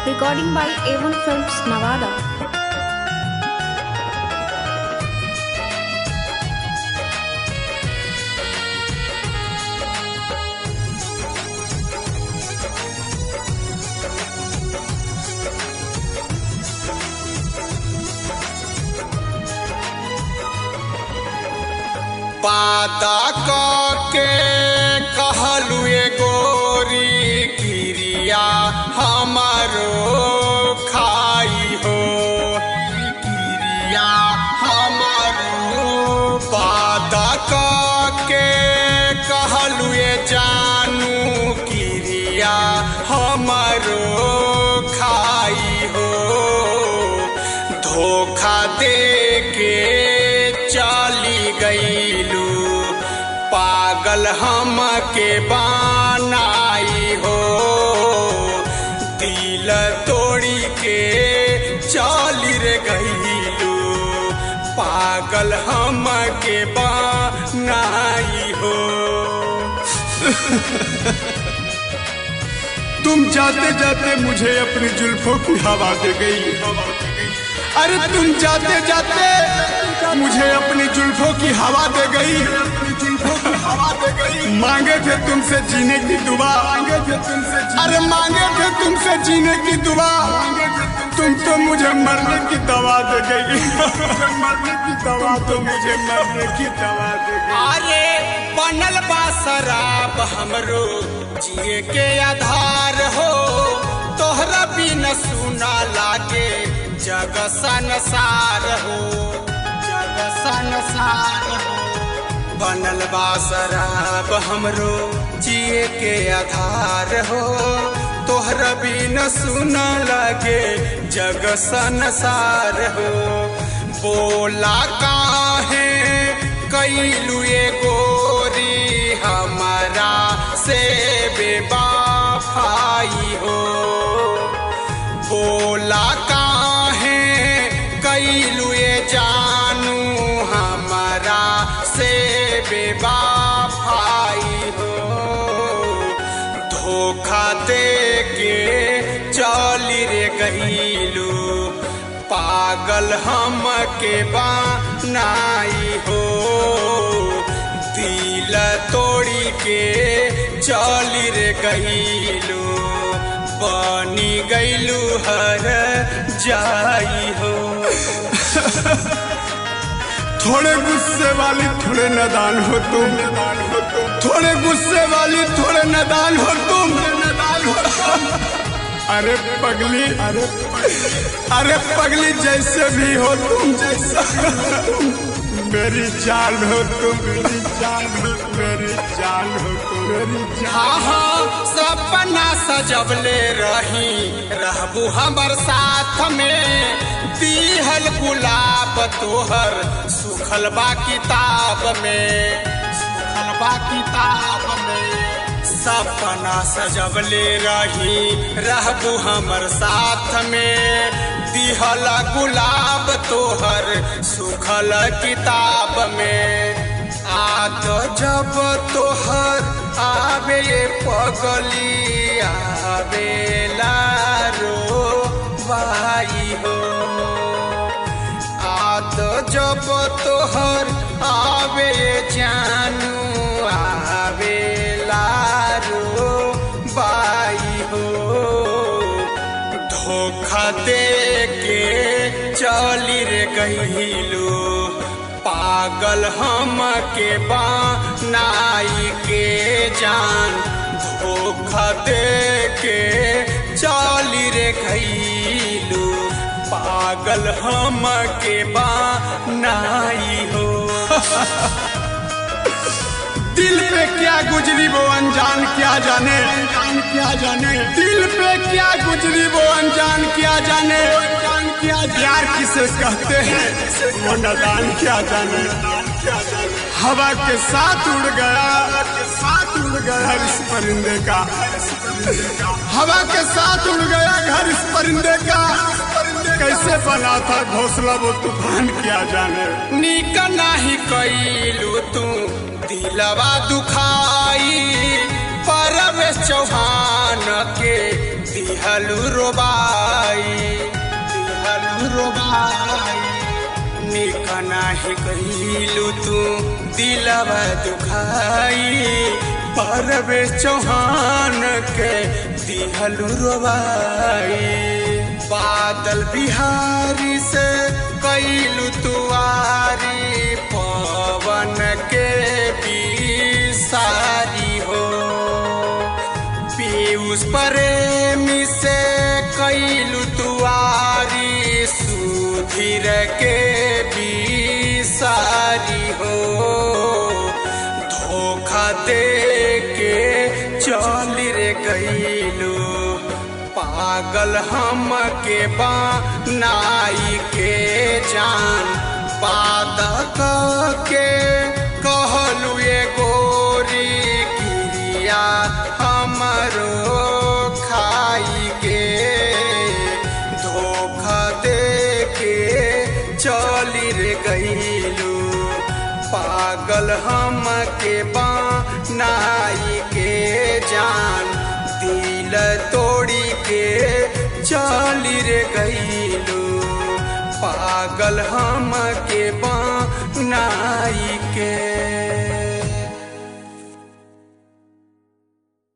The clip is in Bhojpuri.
Recording by A1 Films, Nevada. वादा के कहलू गोरी क्रिया हमारो खाई हो क्रिया हमारो वादा के कहलू जानू क्रिया हमारो खाई हो धोखा दे के चली गईलू पागल हम के बनाई हो दिल तोड़ी के चली रे गईलू पागल हम के बनाई हो। तुम जाते जाते मुझे अपनी जुल्फों की हवा दे गई। अरे तुम जाते जाते मुझे अपनी जुल्फों की हवा दे गई। मांगे थे तुमसे जीने की दुआ, अरे मांगे थे तुमसे जीने की दुआ, तुम तो मुझे मरने की दवा दे गई। मरने की दवा तो मुझे मरने की दवा दे गई। अरे बनल बा शराब हमरो जिए के आधार हो तोहरा बिना सुना लागे जग संसार हो जग संसार हो बनल बा शराब हमरो जिए के आधार हो तोहरा बिना सुना लागे जग संसार हो बोला काहे कैलू गोरी हमारा से बेवफाई हो बोला काहे कैलू जानू हमारा से बेवफाई हो धोखा दे के चली रे गईलू पागल हम के बनाई हो दिल तोड़ी के चली रे गईलू बनी गईलू हर जाई हो। थोड़े गुस्से वाली थोड़े नादान हो तुम, थोड़े गुस्से वाली थोड़े नादान हो तुम। अरे पगली अरे पगली जैसे भी हो तुम जैसा मेरी जान हो तुम मेरी जान हो मेरी जान हो तुम मेरी जान। हाँ हाँ सपना सजवले रही रहबू हमर साथ में दिहल गुलाब तोहर सुखल बा किताब में सुखल बा किताब में सपना सजवले रही रहबू हमर साथ में दिहल गुलाब तोहर सुखल किताब में आत जब तोहर आवे पगली आवे लारो भाई हो आत जब तोहर आवे जानू आवे लारो बाई हो धोखा दे के चली रे गईलू पागल हम के बनाई के जान धोखा दे के चली रे गईलू पागल हम के बनाई हो। दिल पे क्या गुजरी वो अनजान क्या जाने दिल पे क्या गुजरी वो अनजान क्या जाने प्यार किसे कहते हैं वो नादान क्या जाने हवा के साथ उड़ गया घर इस परिंदे का हवा के साथ उड़ गया घर इस परिंदे का कैसे बना था घोंसला वो तूफान क्या जाने निक नाही कैलू तू दिलवा दुखाई परवेश चौहान के दिह दिहलू रोबाई निक नाही कहिलू तू दिलवा दुखाई परवेश चौहान के दिहलू रोबाई बादल बिहारी से कैलू तुआरी पवन के बिसारी हो पीयूष प्रेमी से कैलू तुआरी सुधीर के बिसारी हो धोखा दे के चली रे गईलू पागल हम के बनाई के जान बात के कहलू ये गोरी क्रिया हमरो खाई के धोखा दे के चली रे गईलू पागल हम के बनाई के जान दिल तोड़ी के चली रे गईलू पागल हम के बनाई के।